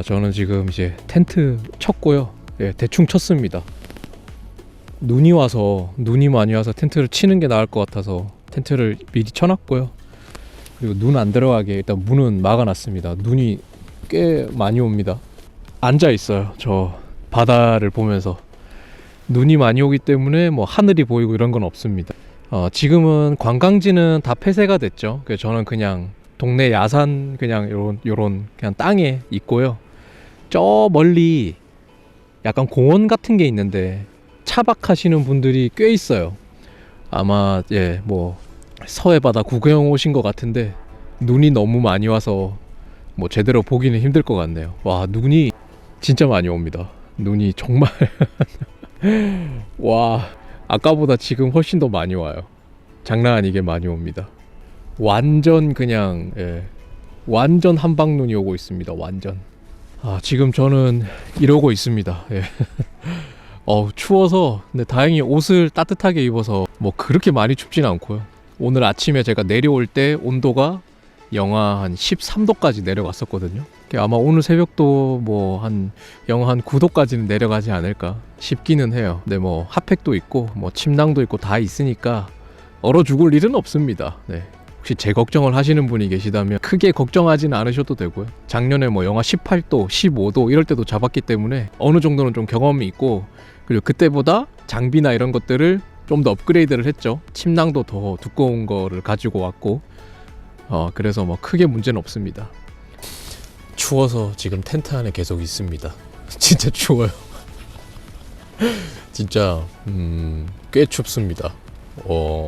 저는 지금 이제 텐트 쳤고요. 예, 대충 쳤습니다. 눈이 많이 와서 텐트를 치는 게 나을 것 같아서 텐트를 미리 쳐놨고요. 그리고 눈 안 들어가게 일단 문은 막아놨습니다. 눈이 꽤 많이 옵니다. 앉아 있어요. 저 바다를 보면서. 눈이 많이 오기 때문에 뭐 하늘이 보이고 이런 건 없습니다. 지금은 관광지는 다 폐쇄가 됐죠. 그래서 저는 그냥 동네 야산 그냥 요런 그냥 땅에 있고요. 저 멀리 약간 공원 같은 게 있는데 차박하시는 분들이 꽤 있어요. 아마 뭐 서해 바다 구경 오신 것 같은데 눈이 너무 많이 와서 뭐 제대로 보기는 힘들 것 같네요. 와, 눈이 진짜 많이 옵니다. 눈이 정말 와, 아까보다 지금 훨씬 더 많이 와요. 장난 아니게 많이 옵니다. 완전 그냥 완전 한방눈이 오고 있습니다. 완전. 지금 저는 이러고 있습니다. 추워서, 근데 다행히 옷을 따뜻하게 입어서 뭐 그렇게 많이 춥진 않고요. 오늘 아침에 제가 내려올 때 온도가 영하 한 13도까지 내려갔었거든요. 아마 오늘 새벽도 뭐 한 영하 한 9도까지는 내려가지 않을까 싶기는 해요. 근데 뭐 핫팩도 있고 뭐 침낭도 있고 다 있으니까 얼어 죽을 일은 없습니다. 네. 혹시 제 걱정을 하시는 분이 계시다면 크게 걱정하지는 않으셔도 되고요. 작년에 뭐 영하 18도, 15도 이럴 때도 잡았기 때문에 어느 정도는 좀 경험이 있고, 그리고 그때보다 장비나 이런 것들을 좀 더 업그레이드를 했죠. 침낭도 더 두꺼운 거를 가지고 왔고, 그래서 뭐 크게 문제는 없습니다. 추워서 지금 텐트 안에 계속 있습니다. 진짜 추워요. 진짜 꽤 춥습니다.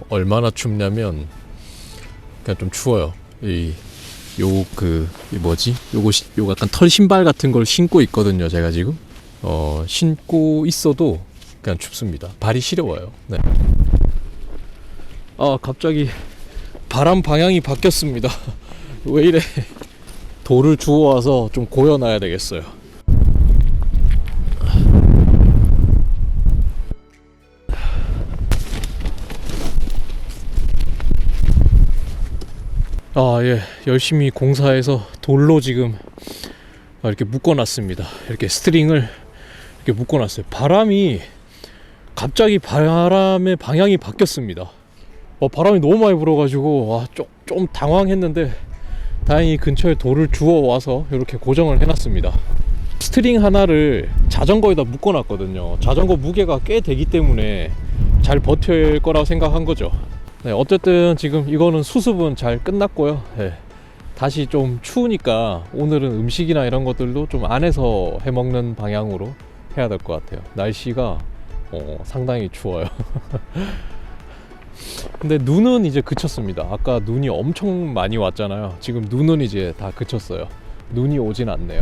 얼마나 춥냐면 그냥 좀 추워요. 요 약간 털 신발 같은 걸 신고 있거든요. 제가 지금 신고 있어도 그냥 춥습니다. 발이 시려워요. 네. 갑자기 바람 방향이 바뀌었습니다. 왜 이래? 돌을 주워와서 좀 고여놔야 되겠어요. 열심히 공사해서 돌로 지금 이렇게 묶어놨습니다. 이렇게 스트링을 이렇게 묶어놨어요. 갑자기 바람의 방향이 바뀌었습니다. 바람이 너무 많이 불어가지고 좀 당황했는데 다행히 근처에 돌을 주워와서 이렇게 고정을 해놨습니다. 스트링 하나를 자전거에다 묶어놨거든요. 자전거 무게가 꽤 되기 때문에 잘 버틸 거라고 생각한 거죠. 네, 어쨌든 지금 이거는 수습은 잘 끝났고요. 네, 다시 좀 추우니까 오늘은 음식이나 이런 것들도 좀 안에서 해먹는 방향으로 해야 될 것 같아요. 날씨가 상당히 추워요. 근데 눈은 이제 그쳤습니다. 아까 눈이 엄청 많이 왔잖아요. 지금 눈은 이제 다 그쳤어요. 눈이 오진 않네요.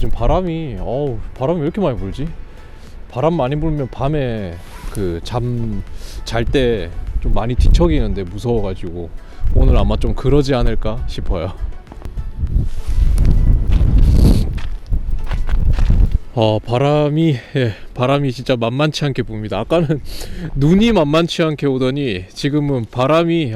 지금 바람이 왜 이렇게 많이 불지? 바람 많이 불면 밤에 잠 잘 때 좀 많이 뒤척이는데 무서워가지고 오늘 아마 좀 그러지 않을까 싶어요. 바람이 진짜 만만치 않게 붑니다. 아까는 눈이 만만치 않게 오더니 지금은 바람이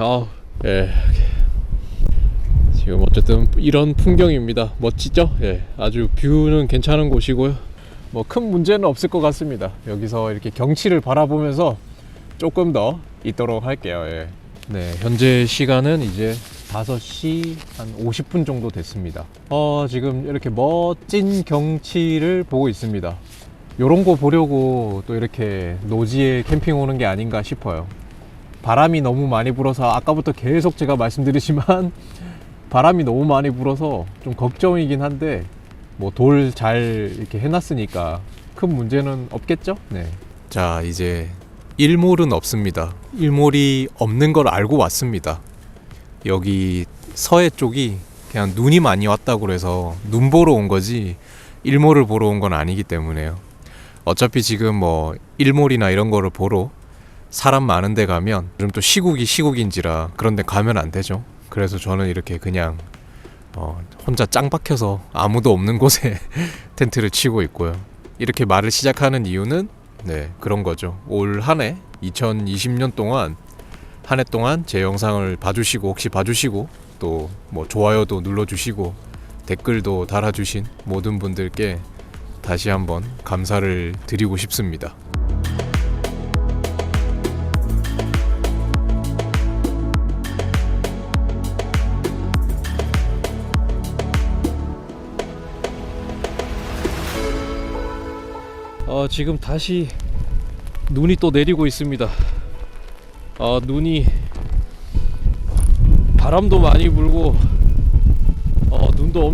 지금 어쨌든 이런 풍경입니다. 멋지죠? 아주 뷰는 괜찮은 곳이고요. 뭐 큰 문제는 없을 것 같습니다. 여기서 이렇게 경치를 바라보면서 조금 더 있도록 할게요. 네, 현재 시간은 이제 5시 한 50분 정도 됐습니다. 지금 이렇게 멋진 경치를 보고 있습니다. 요런 거 보려고 또 이렇게 노지에 캠핑 오는 게 아닌가 싶어요. 바람이 너무 많이 불어서 아까부터 계속 제가 말씀드리지만 바람이 너무 많이 불어서 좀 걱정이긴 한데 뭐 돌 잘 이렇게 해놨으니까 큰 문제는 없겠죠? 네. 자, 이제 일몰은 없습니다. 일몰이 없는 걸 알고 왔습니다. 여기 서해 쪽이 그냥 눈이 많이 왔다고 그래서 눈 보러 온 거지 일몰을 보러 온 건 아니기 때문에요. 어차피 지금 뭐 일몰이나 이런 거를 보러 사람 많은 데 가면 요즘 또 시국인지라 그런 데 가면 안 되죠. 그래서 저는 이렇게 그냥 혼자 짱 박혀서 아무도 없는 곳에 텐트를 치고 있고요. 이렇게 말을 시작하는 이유는 그런 거죠. 올 한 해 2020년 동안 한 해 동안 제 영상을 봐주시고 혹시 봐주시고 또 뭐 좋아요도 눌러주시고 댓글도 달아주신 모든 분들께 다시 한번 감사를 드리고 싶습니다. 지금 다시 눈이 또 내리고 있습니다. 눈이 바람도 많이 불고 눈도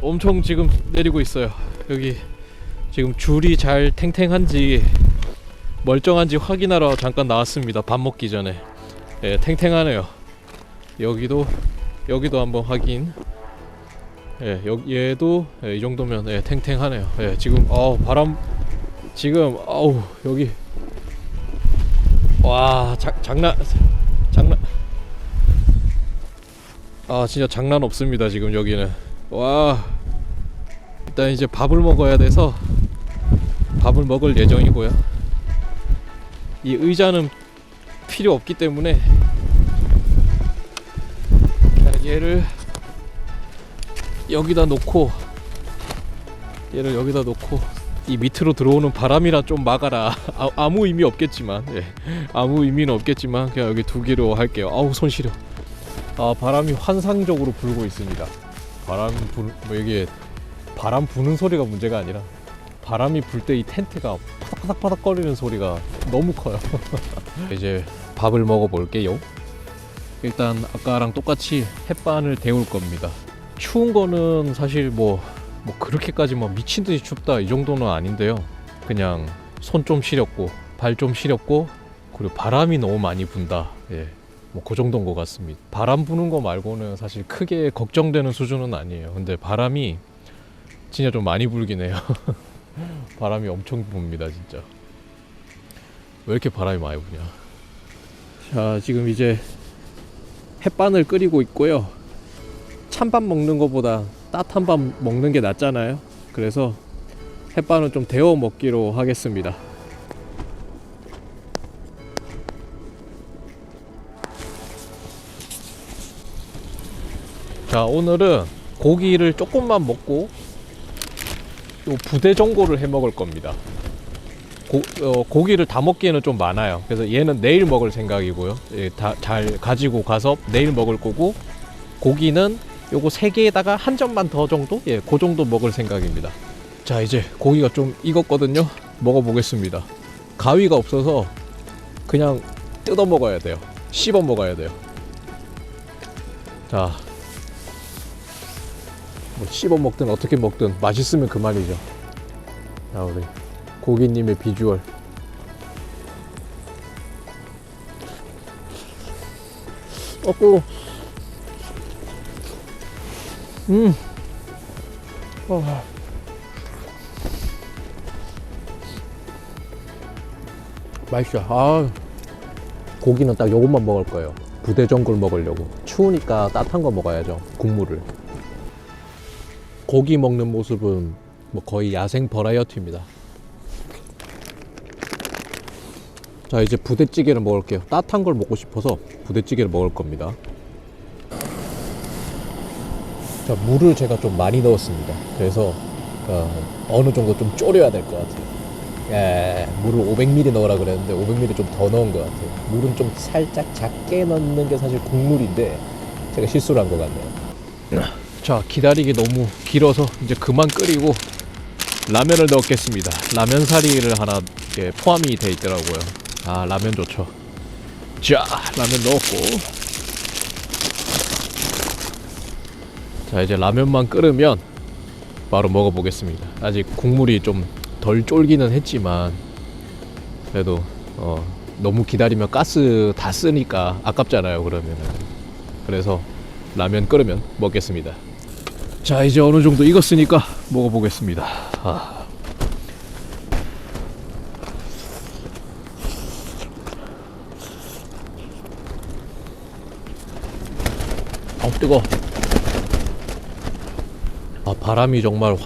엄청 지금 내리고 있어요. 여기 지금 줄이 잘 탱탱한지 멀쩡한지 확인하러 잠깐 나왔습니다. 밥 먹기 전에. 예, 탱탱하네요. 여기도 한번 확인. 예, 얘도 이 정도면 탱탱하네요. 예, 지금 바람 지금 여기 와 장난 진짜 장난 없습니다. 지금 여기는 와 일단 이제 밥을 먹어야 돼서 밥을 먹을 예정이고요. 이 의자는 필요 없기 때문에 얘를 여기다 놓고 이 밑으로 들어오는 바람이라 좀 막아라. 아무 의미 없겠지만 아무 의미는 없겠지만 그냥 여기 두기로 할게요. 손 시려. 바람이 환상적으로 불고 있습니다. 이게 바람 부는 소리가 문제가 아니라 바람이 불 때 이 텐트가 파닥파닥 거리는 소리가 너무 커요. 이제 밥을 먹어 볼게요. 일단 아까랑 똑같이 햇반을 데울 겁니다. 추운 거는 사실 뭐 그렇게까지 막 미친듯이 춥다 이 정도는 아닌데요. 그냥 손 좀 시렸고 발 좀 시렸고 그리고 바람이 너무 많이 분다. 뭐 그 정도인 것 같습니다. 바람 부는 거 말고는 사실 크게 걱정되는 수준은 아니에요. 근데 바람이 진짜 좀 많이 불긴 해요. 바람이 엄청 붑니다 진짜. 왜 이렇게 바람이 많이 부냐. 자, 지금 이제 햇반을 끓이고 있고요. 찬밥 먹는 것보다 따뜻한 밥 먹는 게 낫잖아요. 그래서 햇반은 좀 데워 먹기로 하겠습니다. 자, 오늘은 고기를 조금만 먹고 요 부대전골을 해 먹을 겁니다. 고기를 다 먹기에는 좀 많아요. 그래서 얘는 내일 먹을 생각이고요. 잘 가지고 가서 내일 먹을 거고, 고기는 요거 3개에다가 한 점만 더 정도? 그 정도 먹을 생각입니다. 자, 이제 고기가 좀 익었거든요. 먹어보겠습니다. 가위가 없어서 그냥 뜯어 먹어야 돼요. 씹어 먹어야 돼요. 자, 뭐 씹어 먹든 어떻게 먹든 맛있으면 그만이죠. 자, 우리 고기님의 비주얼. 맛있어. 고기는 딱 요것만 먹을 거예요. 부대전골 먹으려고. 추우니까 따뜻한 거 먹어야죠. 국물을. 고기 먹는 모습은 뭐 거의 야생 버라이어티입니다. 자, 이제 부대찌개를 먹을게요. 따뜻한 걸 먹고 싶어서 부대찌개를 먹을 겁니다. 자, 물을 제가 좀 많이 넣었습니다. 그래서 어느 정도 좀 졸여야 될 것 같아요. 물을 500ml 넣으라 그랬는데 500ml 좀 더 넣은 것 같아요. 물은 좀 살짝 작게 넣는 게 사실 국물인데 제가 실수를 한 것 같네요. 자, 기다리기 너무 길어서 이제 그만 끓이고 라면을 넣겠습니다. 라면 사리를 하나 포함이 돼 있더라고요. 라면 좋죠. 자, 라면 넣었고, 자, 이제 라면만 끓으면 바로 먹어보겠습니다. 아직 국물이 좀 덜 쫄기는 했지만 그래도 너무 기다리면 가스 다 쓰니까 아깝잖아요. 그러면은. 그래서 라면 끓으면 먹겠습니다. 자, 이제 어느 정도 익었으니까 먹어보겠습니다. 뜨거워. 바람이 정말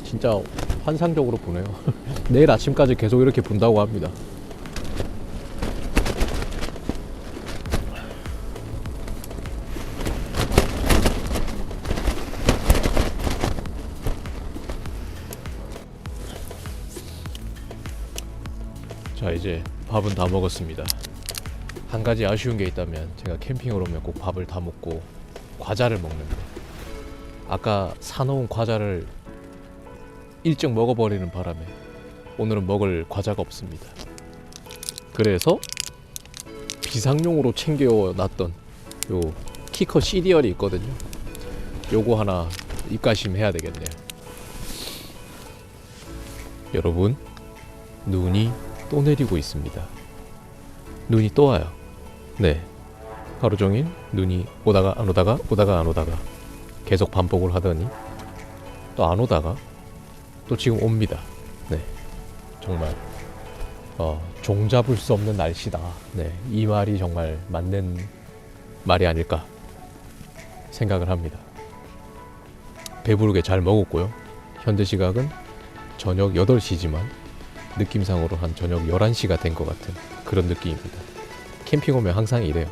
진짜 환상적으로 부네요. 내일 아침까지 계속 이렇게 분다고 합니다. 이제 밥은 다 먹었습니다. 한 가지 아쉬운 게 있다면 제가 캠핑을 오면 꼭 밥을 다 먹고 과자를 먹는데 아까 사놓은 과자를 일찍 먹어버리는 바람에 오늘은 먹을 과자가 없습니다. 그래서 비상용으로 챙겨놨던 요 키커 시리얼이 있거든요. 요거 하나 입가심 해야 되겠네요. 여러분, 눈이 또 내리고 있습니다. 눈이 또 와요. 네, 하루 종일 눈이 오다가 안 오다가 오다가 안 오다가 계속 반복을 하더니 또 안 오다가 또 지금 옵니다. 네, 정말 종잡을 수 없는 날씨다. 네, 이 말이 정말 맞는 말이 아닐까 생각을 합니다. 배부르게 잘 먹었고요. 현재 시각은 저녁 8시지만 느낌상으로 한 저녁 11시가 된 것 같은 그런 느낌입니다. 캠핑 오면 항상 이래요.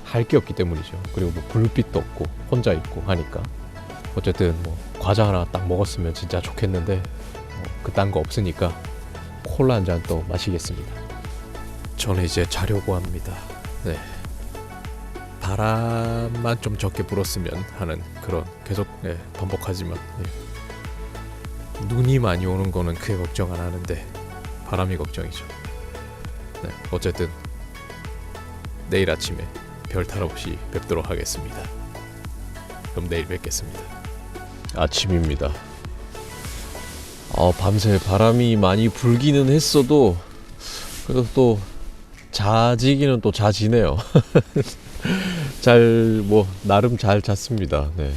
할 게 없기 때문이죠. 그리고 뭐 불빛도 없고 혼자 있고 하니까 어쨌든 뭐 과자 하나 딱 먹었으면 진짜 좋겠는데 그딴 거 없으니까 콜라 한 잔 또 마시겠습니다. 저는 이제 자려고 합니다. 네, 바람만 좀 적게 불었으면 하는 그런 계속 반복하지만 눈이 많이 오는 거는 크게 걱정 안 하는데 바람이 걱정이죠. 네, 어쨌든 내일 아침에 별탈 없이 뵙도록 하겠습니다. 그럼 내일 뵙겠습니다. 아침입니다. 밤새 바람이 많이 불기는 했어도 그래도 또 자지기는 또 자지네요. 나름 잘 잤습니다. 네.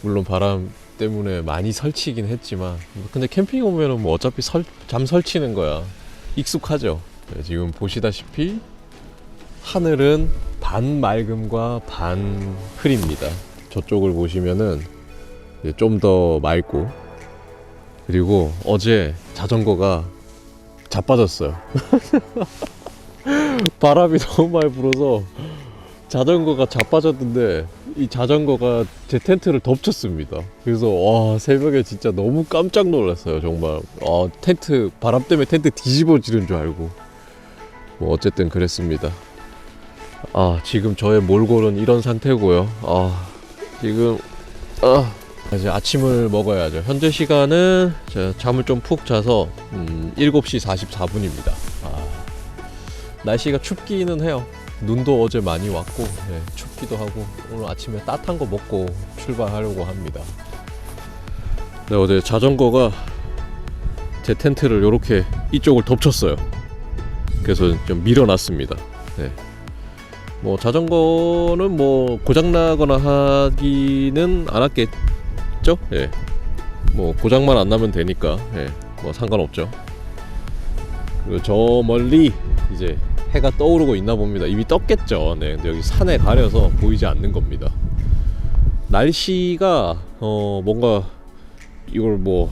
물론 바람 때문에 많이 설치긴 했지만 근데 캠핑 오면은 뭐 어차피 잠 설치는 거야. 익숙하죠. 네, 지금 보시다시피 하늘은 반 맑음과 반 흐립니다. 저쪽을 보시면은 좀 더 맑고 그리고 어제 자전거가 자빠졌어요. 바람이 너무 많이 불어서 자전거가 자빠졌는데 이 자전거가 제 텐트를 덮쳤습니다. 그래서 와, 새벽에 진짜 너무 깜짝 놀랐어요. 정말 텐트 바람 때문에 텐트 뒤집어지는 줄 알고 뭐 어쨌든 그랬습니다. 지금 저의 몰골은 이런 상태고요. 지금 이제 아침을 먹어야죠. 현재 시간은 제가 잠을 좀 푹 자서 7시 44분입니다. 날씨가 춥기는 해요. 눈도 어제 많이 왔고 춥기도 하고 오늘 아침에 따뜻한 거 먹고 출발하려고 합니다. 네, 어제 자전거가 제 텐트를 이렇게 이쪽을 덮쳤어요. 그래서 좀 밀어놨습니다. 네. 뭐 자전거는 뭐 고장나거나 하기는 않았겠죠? 예. 뭐 고장만 안 나면 되니까 뭐 상관없죠. 그리고 저 멀리 이제 해가 떠오르고 있나 봅니다. 이미 떴겠죠. 네, 근데 여기 산에 가려서 보이지 않는 겁니다. 날씨가 뭔가 이걸 뭐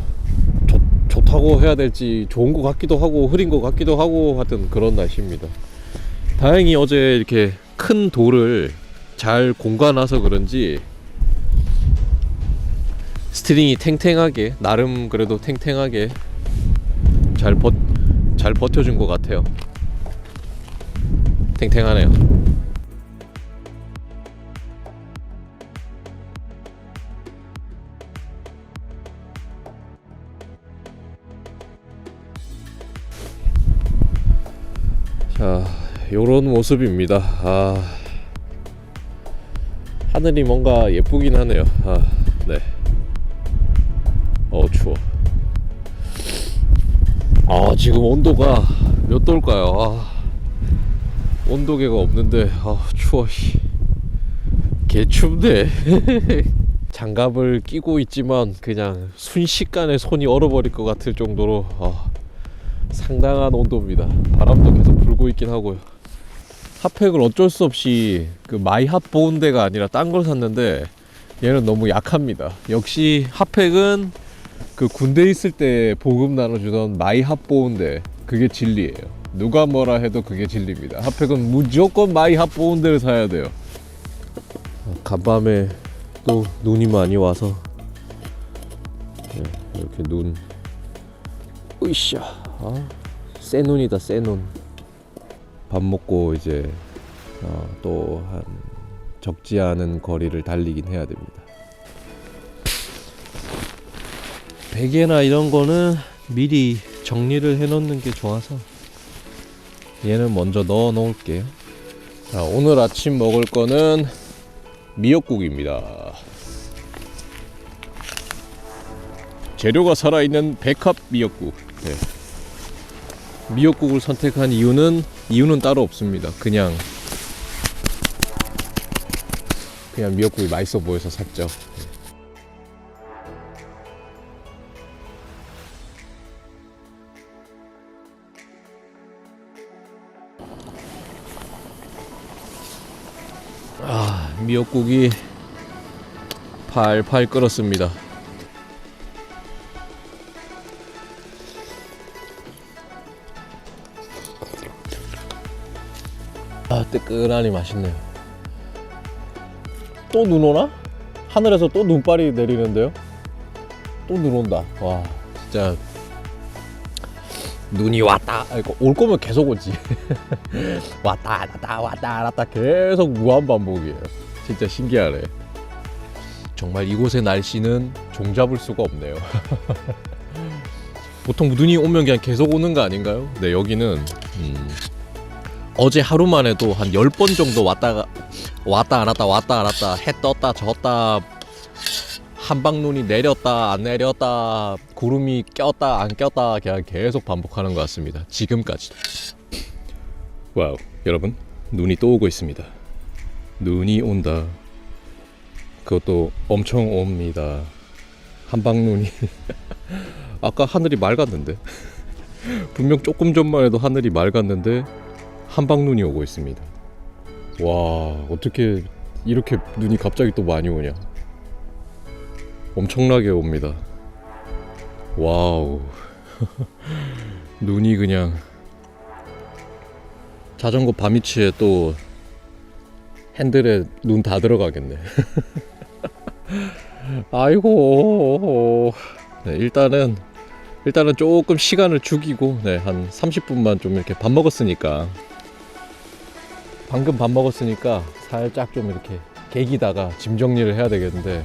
좋다고 해야 될지 좋은 것 같기도 하고 흐린 것 같기도 하고 하여튼 그런 날씨입니다. 다행히 어제 이렇게 큰 돌을 잘 공가놔서 그런지 스트링이 탱탱하게 나름 그래도 탱탱하게 잘 버텨준 것 같아요. 탱탱하네요. 자, 요런 모습입니다. 하늘이 뭔가 예쁘긴 하네요. 네. 추워. 지금 온도가 몇 도일까요? 온도계가 없는데 추워. 개춥네. 장갑을 끼고 있지만 그냥 순식간에 손이 얼어버릴 것 같을 정도로 상당한 온도입니다. 바람도 계속 불고 있긴 하고요. 핫팩을 어쩔 수 없이 그 마이핫 보온대가 아니라 딴 걸 샀는데 얘는 너무 약합니다. 역시 핫팩은 그 군대 있을 때 보급 나눠주던 마이핫 보온대, 그게 진리예요. 누가 뭐라 해도 그게 진리입니다. 핫팩은 무조건 마이핫 보온대를 사야 돼요. 간밤에 또 눈이 많이 와서 이렇게 눈 으쌰 새 눈이다, 새 눈. 밥 먹고 이제 또 한 적지 않은 거리를 달리긴 해야 됩니다. 베개나 이런 거는 미리 정리를 해 놓는 게 좋아서 얘는 먼저 넣어 놓을게요. 자, 오늘 아침 먹을 거는 미역국입니다. 재료가 살아있는 백합 미역국. 네. 미역국을 선택한 이유는 따로 없습니다. 그냥 미역국이 맛있어 보여서 샀죠. 미역국이 팔팔 끓었습니다. 뜨끈하니 맛있네요. 또 눈 오나? 하늘에서 또 눈발이 내리는데요? 또 눈 온다. 와, 진짜 눈이 왔다. 올 거면 계속 오지. 왔다 갔다 계속 무한 반복이에요. 진짜 신기하네. 정말 이곳의 날씨는 종잡을 수가 없네요. 보통 눈이 오면 그냥 계속 오는 거 아닌가요? 네, 여기는 어제 하루만 해도 한 10번 정도 왔다 안 왔다 해 떴다 졌다 한방눈이 내렸다 안 내렸다 구름이 꼈다 안 꼈다 그냥 계속 반복하는 것 같습니다. 지금까지도. 와우, 여러분, 눈이 또 오고 있습니다. 눈이 온다. 그것도 엄청 옵니다. 한방눈이. 아까 하늘이 맑았는데 분명 조금 전만 해도 하늘이 맑았는데 한방눈이 오고 있습니다. 와, 어떻게 이렇게 눈이 갑자기 또 많이 오냐. 엄청나게 옵니다. 와우. 눈이 그냥 자전거 바미치에 또 핸들에 눈 다 들어가겠네. 아이고. 네, 일단은 조금 시간을 죽이고, 네, 한 30분만 좀 이렇게 밥 먹었으니까, 방금 밥 먹었으니까 살짝 좀 이렇게 개기다가 짐 정리를 해야 되겠는데,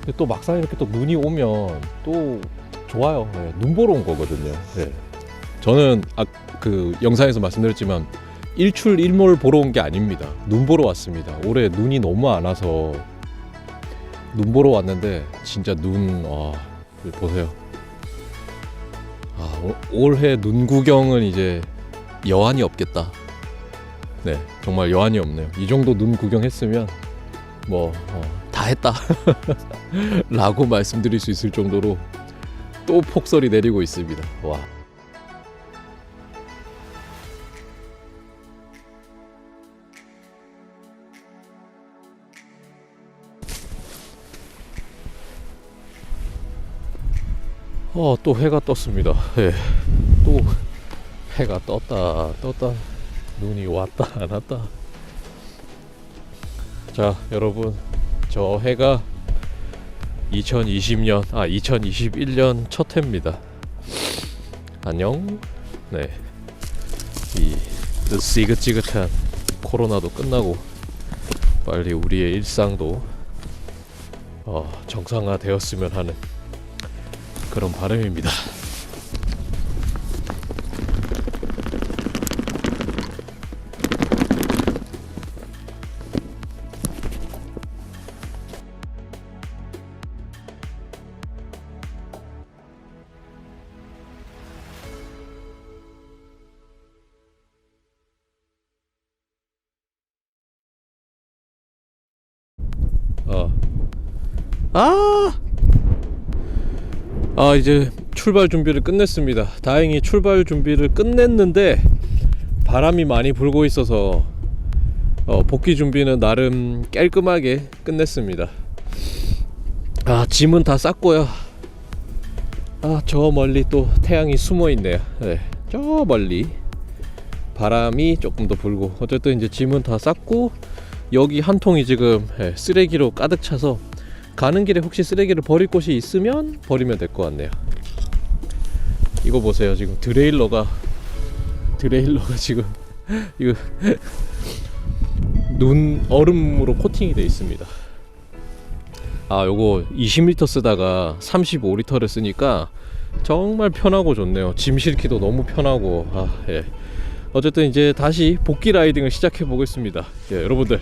근데 또 막상 이렇게 또 눈이 오면 또 좋아요. 네, 눈 보러 온 거거든요. 네. 저는 그 영상에서 말씀드렸지만 일출 일몰 보러 온 게 아닙니다. 눈 보러 왔습니다. 올해 눈이 너무 안 와서 눈 보러 왔는데 진짜 보세요. 올해 눈 구경은 이제 여한이 없겠다. 네, 정말 여한이 없네요. 이 정도 눈 구경했으면 다 했다 라고 말씀드릴 수 있을 정도로 또 폭설이 내리고 있습니다. 와. 또 해가 떴습니다. 예. 또 해가 떴다 눈이 왔다 안 왔다. 자, 여러분, 저 해가 2021년 첫 해입니다. 안녕. 네, 이 지긋지긋한 코로나도 끝나고 빨리 우리의 일상도 정상화되었으면 하는 그런 바람입니다. 이제 출발 준비를 끝냈습니다. 다행히 출발 준비를 끝냈는데 바람이 많이 불고 있어서 복귀 준비는 나름 깔끔하게 끝냈습니다. 짐은 다 쌌고요. 저 멀리 또 태양이 숨어 있네요. 네, 저 멀리 바람이 조금 더 불고, 어쨌든 이제 짐은 다 쌌고, 여기 한 통이 지금 쓰레기로 가득 차서 가는 길에 혹시 쓰레기를 버릴 곳이 있으면 버리면 될 것 같네요. 이거 보세요. 지금 드레일러가 트레일러가 지금 이거 눈 얼음으로 코팅이 되어 있습니다. 아, 요거 20리터 쓰다가 35리터를 쓰니까 정말 편하고 좋네요. 짐 실기도 너무 편하고. 예. 어쨌든 이제 다시 복귀 라이딩을 시작해 보겠습니다. 예, 여러분들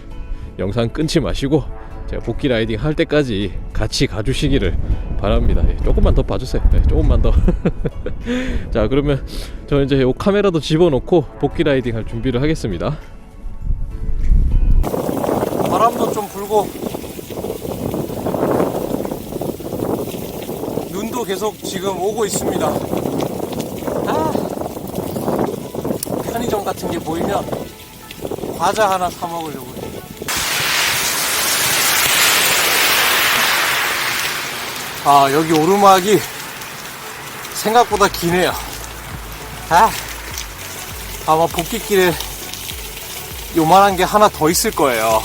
영상 끊지 마시고 제가 복귀 라이딩 할 때까지 같이 가주시기를 바랍니다. 예, 조금만 더 봐주세요. 예, 조금만 더. 자, 그러면 저는 이제 요 카메라도 집어넣고 복귀 라이딩 할 준비를 하겠습니다. 바람도 좀 불고 눈도 계속 지금 오고 있습니다. 편의점 같은 게 보이면 과자 하나 사 먹으려고. 여기 오르막이 생각보다 기네요. 아마 복귀길에 요만한 게 하나 더 있을 거예요.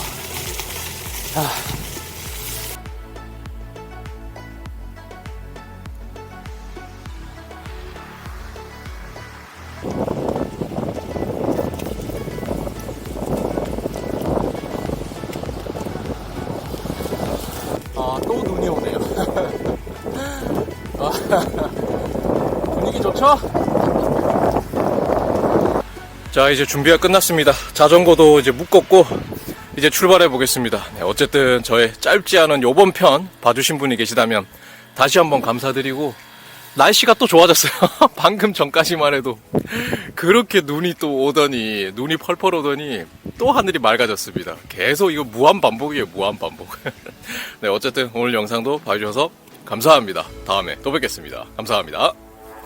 또 눈이 오네요. 분위기 좋죠? 자, 이제 준비가 끝났습니다. 자전거도 이제 묶었고 이제 출발해 보겠습니다. 네, 어쨌든 저의 짧지 않은 요번 편 봐주신 분이 계시다면 다시 한번 감사드리고, 날씨가 또 좋아졌어요. 방금 전까지만 해도 그렇게 눈이 또 오더니, 눈이 펄펄 오더니 또 하늘이 맑아졌습니다. 계속 이거 무한 반복이에요, 무한 반복. 네, 어쨌든 오늘 영상도 봐주셔서 감사합니다. 다음에 또 뵙겠습니다. 감사합니다.